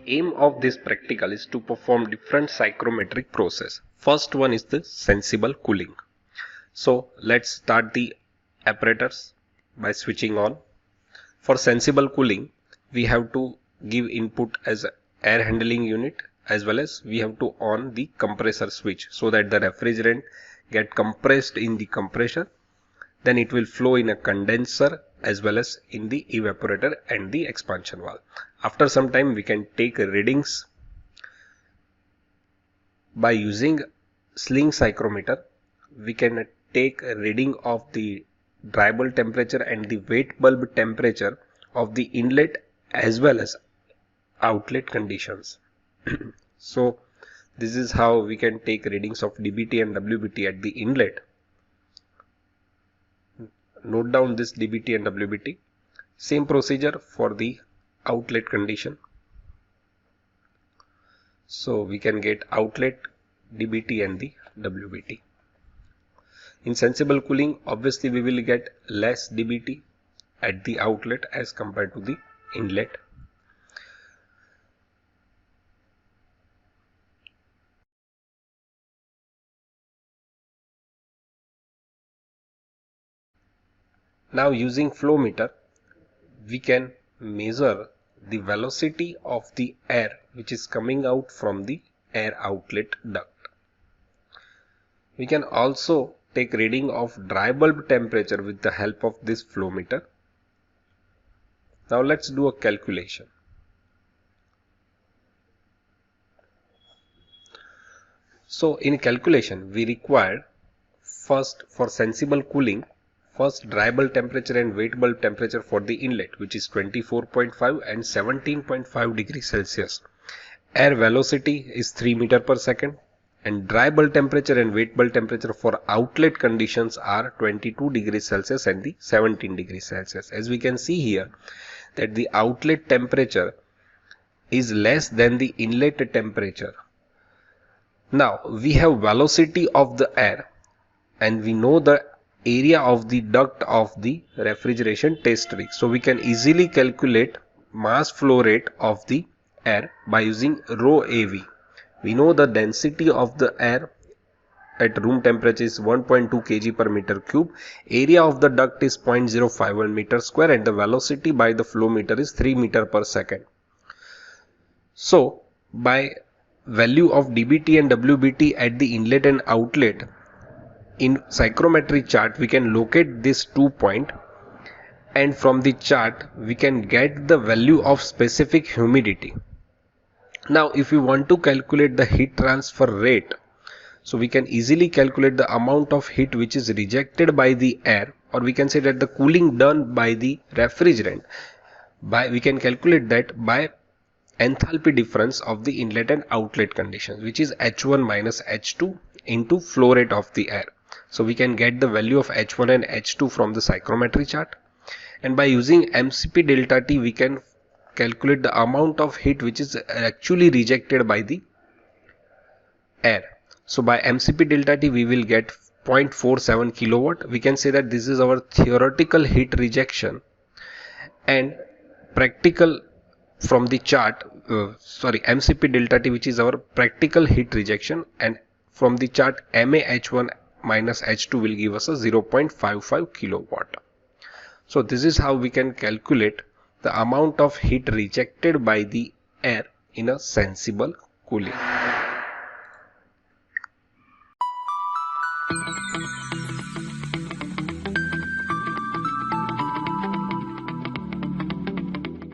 aim of this practical is to perform different psychrometric process. First one is the sensible cooling. So let's start the apparatus by switching on. For sensible cooling, we have to give input as air handling unit, as well as we have to on the compressor switch so that the refrigerant get compressed in the compressor. Then it will flow in a condenser as well as in the evaporator and the expansion valve. After some time we can take readings by using sling psychrometer. We can take a reading of the dry bulb temperature and the wet bulb temperature of the inlet as well as outlet conditions. So this is how we can take readings of dBT and WBT at the inlet. Note down this dBT and WBT. Same procedure for the outlet condition. So we can get outlet dBT and the WBT. In sensible cooling, obviously we will get less dBT at the outlet as compared to the inlet. Now using flow meter, we can measure the velocity of the air which is coming out from the air outlet duct. We can also take reading of dry bulb temperature with the help of this flow meter. Now let's do a calculation. So in calculation we require first for sensible cooling, first dry bulb temperature and wet bulb temperature for the inlet, which is 24.5 and 17.5 degrees Celsius. Air velocity is 3 meter per second, and dry bulb temperature and wet bulb temperature for outlet conditions are 22 degrees Celsius and the 17 degrees Celsius. As we can see here that the outlet temperature is less than the inlet temperature. Now we have velocity of the air and we know the area of the duct of the refrigeration test rig. So we can easily calculate mass flow rate of the air by using rho AV. We know the density of the air at room temperature is 1.2 kg per meter cube. Area of the duct is 0.051 meter square and the velocity by the flow meter is 3 meter per second. So by value of dBT and WBT at the inlet and outlet, in psychrometric chart we can locate this 2 point, and from the chart we can get the value of specific humidity. Now if we want to calculate the heat transfer rate, so we can easily calculate the amount of heat which is rejected by the air, or we can say that the cooling done by the refrigerant. We can calculate that by enthalpy difference of the inlet and outlet conditions, which is H1 minus H2 into flow rate of the air. So we can get the value of H1 and H2 from the psychrometric chart, and by using MCP delta T we can calculate the amount of heat which is actually rejected by the air. So by MCP delta T we will get 0.47 kilowatt. We can say that this is our theoretical heat rejection, and practical from the chart MCP delta T, which is our practical heat rejection, and from the chart MAH1 minus H2 will give us a 0.55 kilowatt. So this is how we can calculate the amount of heat rejected by the air in a sensible cooling.